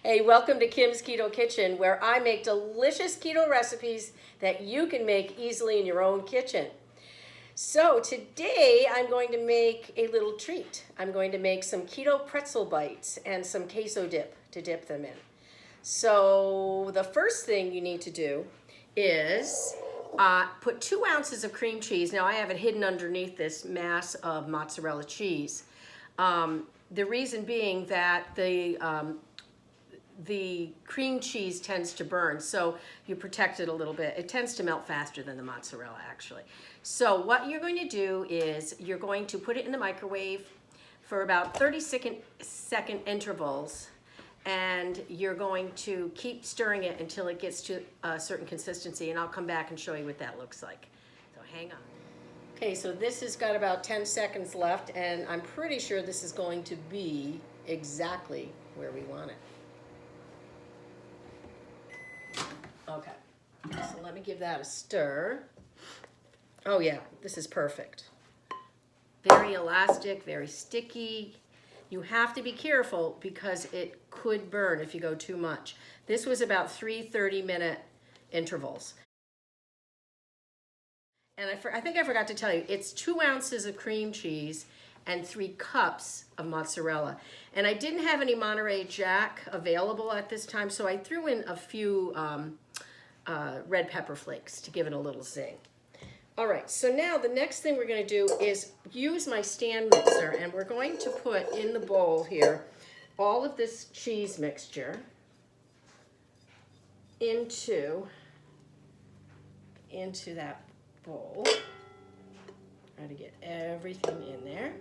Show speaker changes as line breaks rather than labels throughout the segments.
Hey, welcome to Kim's Keto Kitchen, where I make delicious keto recipes that you can make easily in your own kitchen. So today I'm going to make a little treat. I'm going to make some keto pretzel bites and some queso dip to dip them in. So the first thing you need to do is put 2 ounces of cream cheese. Now I have it hidden underneath this mass of mozzarella cheese. The reason being that the cream cheese tends to burn, so you protect it a little bit. It tends to melt faster than the mozzarella, actually. So what you're going to do is you're going to put it in the microwave for about 30-second intervals, and you're going to keep stirring it until it gets to a certain consistency, and I'll come back and show you what that looks like. So hang on. Okay, so this has got about 10 seconds left, and I'm pretty sure this is going to be exactly where we want it. Okay, so let me give that a stir. Oh yeah, this is perfect. Very elastic, very sticky. You have to be careful because it could burn if you go too much. This was about 3 30-minute intervals. And I think I forgot to tell you, it's 2 ounces of cream cheese and 3 cups of mozzarella. And I didn't have any Monterey Jack available at this time, so I threw in a few red pepper flakes to give it a little zing. All right, so now the next thing we're gonna do is use my stand mixer, and we're going to put in the bowl here all of this cheese mixture into that bowl. Try to get everything in there.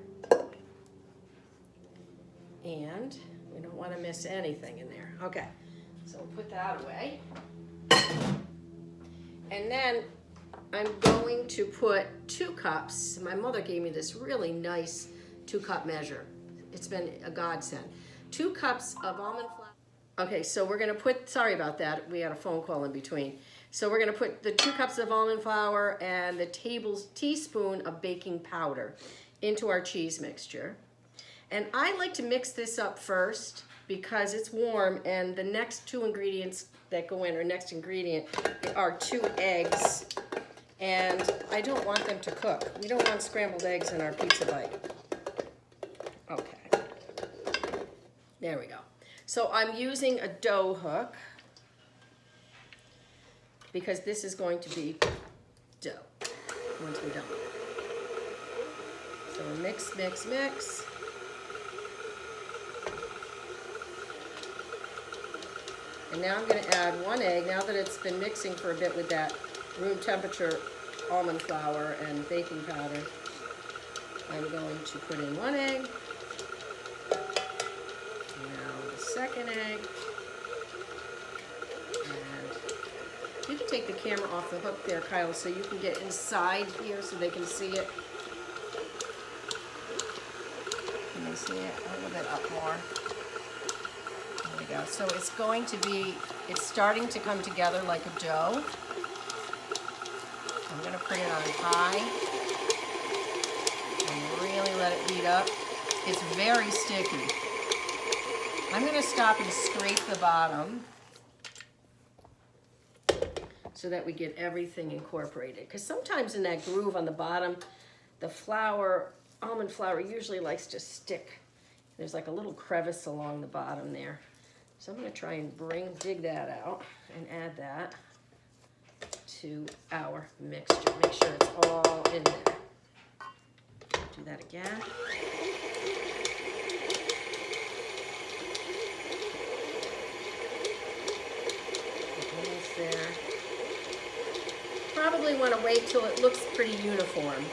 And we don't want to miss anything in there. Okay, so we'll put that away. And then I'm going to put 2 cups. My mother gave me this really nice 2-cup measure. It's been a godsend. 2 cups of almond flour. Okay, so we're gonna put, sorry about that, we had a phone call in between. So we're gonna put the 2 cups of almond flour and the teaspoon of baking powder into our cheese mixture. And I like to mix this up first because it's warm, and the next 2 ingredients that go in, or next ingredient, are 2 eggs. And I don't want them to cook. We don't want scrambled eggs in our pizza bite. Okay. There we go. So I'm using a dough hook because this is going to be dough once we're done. So mix, mix, mix. And now I'm going to add 1 egg. Now that it's been mixing for a bit with that room temperature almond flour and baking powder, I'm going to put in 1 egg. Now the second egg. And you can take the camera off the hook there, Kyle, so you can get inside here so they can see it. Can they see it? A little bit up more. There we go. So it's going to be, it's starting to come together like a dough. I'm going to put it on high and really let it heat up. It's very sticky. I'm going to stop and scrape the bottom so that we get everything incorporated. Because sometimes in that groove on the bottom, the flour, almond flour, usually likes to stick. There's like a little crevice along the bottom there. So I'm going to try and dig that out and add that to our mixture. Make sure it's all in there. Do that again. Almost there. Probably want to wait till it looks pretty uniform.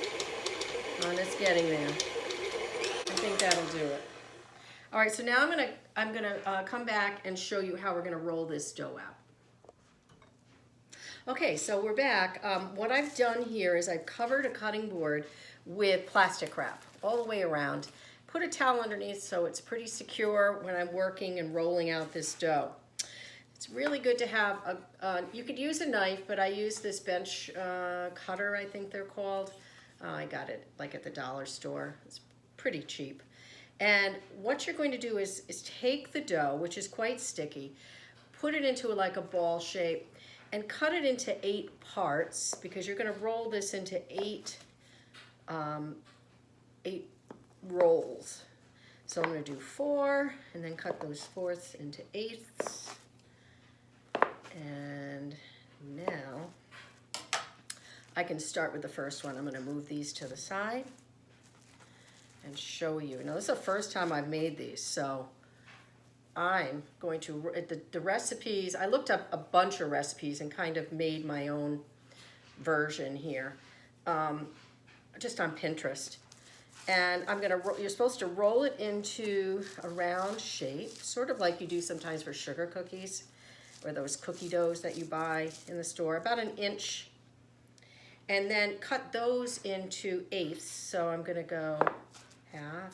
It's getting there. I think that'll do it. All right, so now I'm gonna come back and show you how we're gonna roll this dough out. Okay, so we're back. What I've done here is I've covered a cutting board with plastic wrap all the way around. Put a towel underneath so it's pretty secure when I'm working and rolling out this dough. It's really good to have you could use a knife, but I use this bench cutter, I think they're called. I got it like at the dollar store. It's pretty cheap. And what you're going to do is take the dough, which is quite sticky, put it into like a ball shape, and cut it into 8 parts, because you're going to roll this into 8 rolls. So I'm going to do 4, and then cut those fourths into 8ths. And now I can start with the first one. I'm going to move these to the side and show you. Now, this is the first time I've made these, so I'm going to, the recipes, I looked up a bunch of recipes and kind of made my own version here, just on Pinterest. And I'm gonna, you're supposed to roll it into a round shape, sort of like you do sometimes for sugar cookies, or those cookie doughs that you buy in the store, about 1 inch. And then cut those into 8ths. So I'm gonna go 1/2,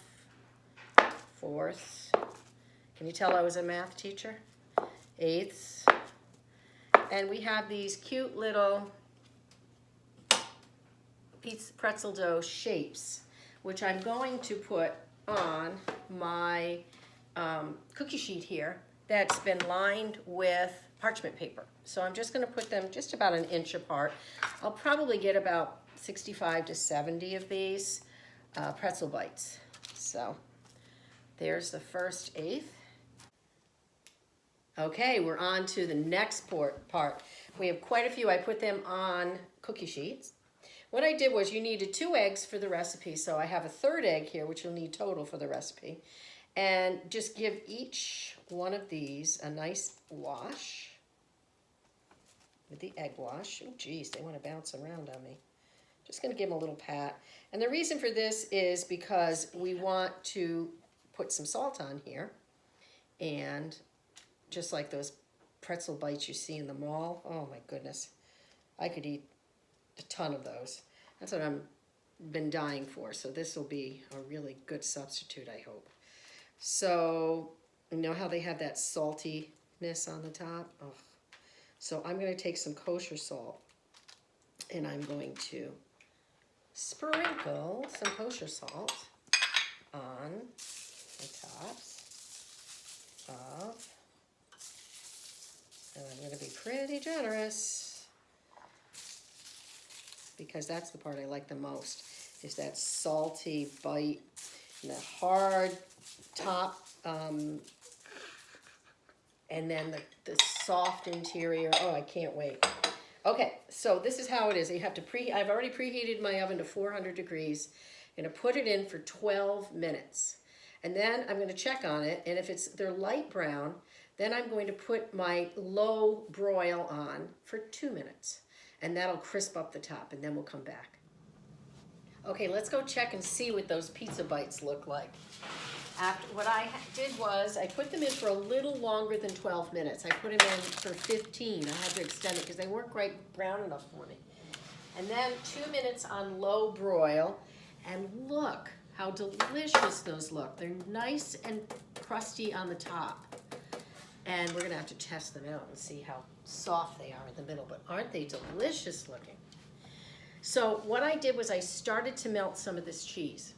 4ths. Can you tell I was a math teacher? 8ths. And we have these cute little pretzel dough shapes, which I'm going to put on my cookie sheet here that's been lined with parchment paper. So I'm just going to put them just about 1 inch apart. I'll probably get about 65 to 70 of these pretzel bites. So there's the first 1/8. Okay, we're on to the next part. We have quite a few. I put them on cookie sheets. What I did was, you needed 2 eggs for the recipe, so I have a 3rd egg here, which you'll need total for the recipe. And just give each one of these a nice wash with the egg wash. Oh, geez, they want to bounce around on me. Just going to give them a little pat. And the reason for this is because we want to put some salt on here. And just like those pretzel bites you see in the mall, oh my goodness, I could eat a ton of those. That's what I've been dying for. So this will be a really good substitute, I hope. So you know how they have that saltiness on the top? Oh. So I'm going to take some kosher salt, and I'm going to sprinkle some kosher salt on the tops of, and I'm going to be pretty generous, because that's the part I like the most, is that salty bite and the hard top, and then the soft interior. Oh, I can't wait. Okay, so this is how it is. You have to I've already preheated my oven to 400 degrees. I'm going to put it in for 12 minutes. And then I'm going to check on it, and if they're light brown, then I'm going to put my low broil on for 2 minutes. And that'll crisp up the top, and then we'll come back. Okay, let's go check and see what those pizza bites look like. What I did was, I put them in for a little longer than 12 minutes. I put them in for 15. I had to extend it because they weren't quite brown enough for me. And then 2 minutes on low broil. And look how delicious those look. They're nice and crusty on the top. And we're going to have to test them out and see how soft they are in the middle. But aren't they delicious looking? So what I did was, I started to melt some of this cheese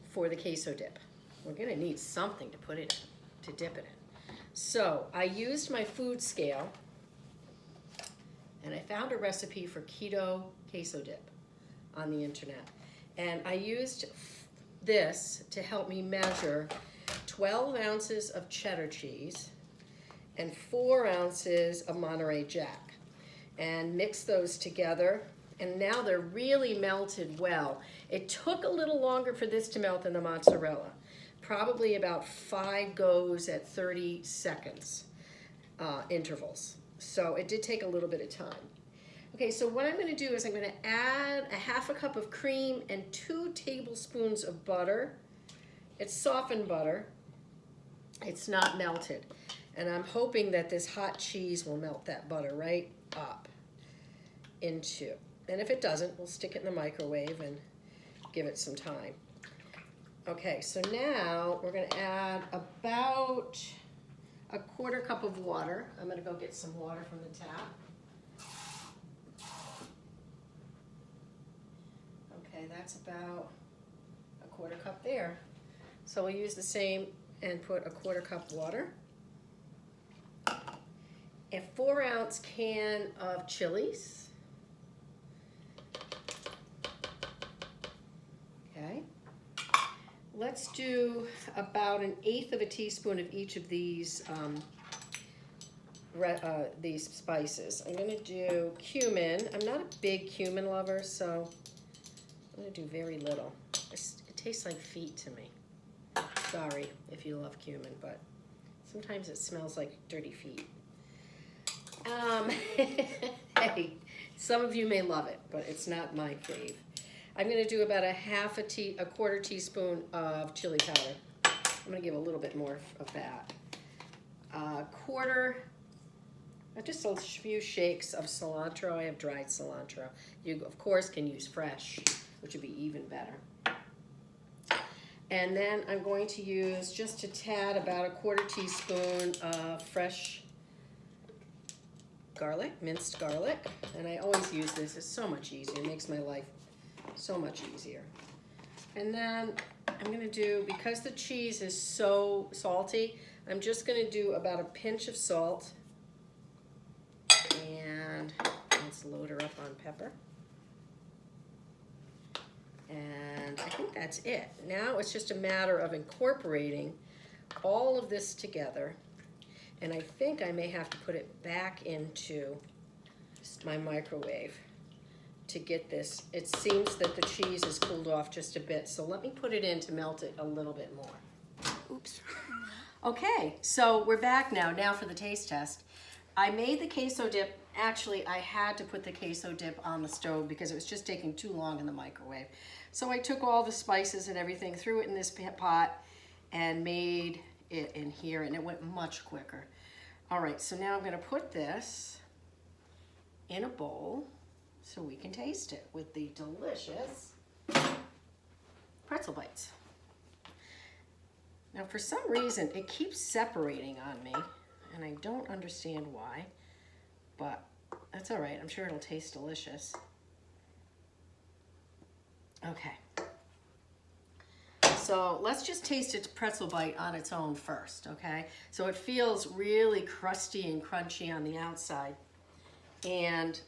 for the queso dip. We're going to need something to put it in, to dip it in. So I used my food scale, and I found a recipe for keto queso dip on the internet. And I used this to help me measure 12 ounces of cheddar cheese and 4 ounces of Monterey Jack, and mix those together. And now they're really melted well. It took a little longer for this to melt than the mozzarella. Probably about 5 goes at 30 seconds intervals. So it did take a little bit of time. Okay, so what I'm going to do is I'm going to add a 1/2 cup of cream and 2 tablespoons of butter. It's softened butter. It's not melted. And I'm hoping that this hot cheese will melt that butter right up into. And if it doesn't, we'll stick it in the microwave and give it some time. Okay, so now we're going to add about a 1/4 cup of water. I'm going to go get some water from the tap. Okay, that's about a 1/4 cup there. So we'll use the same and put a 1/4 cup water. A 4-ounce can of chilies. Okay. Let's do about 1/8 of a teaspoon of each of these spices. I'm gonna do cumin. I'm not a big cumin lover, so I'm gonna do very little. It tastes like feet to me. Sorry if you love cumin, but sometimes it smells like dirty feet. Hey, some of you may love it, but it's not my fave. I'm gonna do about a 1/4 teaspoon of chili powder. I'm gonna give a little bit more of that. Just a few shakes of cilantro. I have dried cilantro. You, of course, can use fresh, which would be even better. And then I'm going to use just a tad, about a 1/4 teaspoon of fresh garlic, minced garlic. And I always use this. It's so much easier. It makes my life so much easier. And then I'm going to do, because the cheese is so salty, I'm just going to do about a pinch of salt. And let's load her up on pepper. And I think that's it. Now it's just a matter of incorporating all of this together. And I think I may have to put it back into my microwave to get this. It seems that the cheese is cooled off just a bit, so let me put it in to melt it a little bit more. Oops. Okay, so we're back now. Now for the taste test. I made the queso dip. Actually, I had to put the queso dip on the stove because it was just taking too long in the microwave. So I took all the spices and everything, threw it in this pot, and made it in here, and it went much quicker. All right, so now I'm going to put this in a bowl so we can taste it with the delicious pretzel bites. Now, for some reason, it keeps separating on me, and I don't understand why, but that's all right. I'm sure it'll taste delicious. Okay. So let's just taste its pretzel bite on its own first, okay? So it feels really crusty and crunchy on the outside. And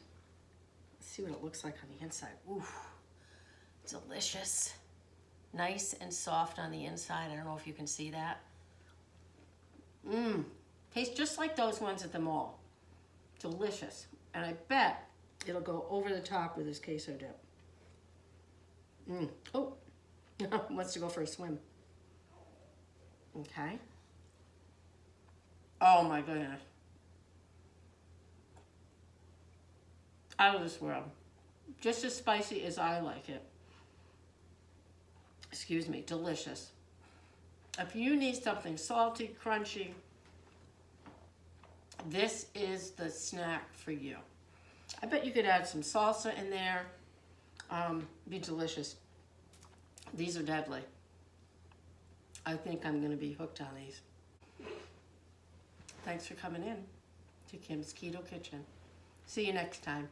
let's see what it looks like on the inside. Ooh, delicious. Nice and soft on the inside. I don't know if you can see that. Tastes just like those ones at the mall. Delicious. And I bet it'll go over the top with this queso dip. Oh, wants to go for a swim. Okay. Oh my goodness. Out of this world. Just as spicy as I like it. Excuse me, delicious. If you need something salty, crunchy, this is the snack for you. I bet you could add some salsa in there. Be delicious. These are deadly. I think I'm going to be hooked on these. Thanks for coming in to Kim's Keto Kitchen. See you next time.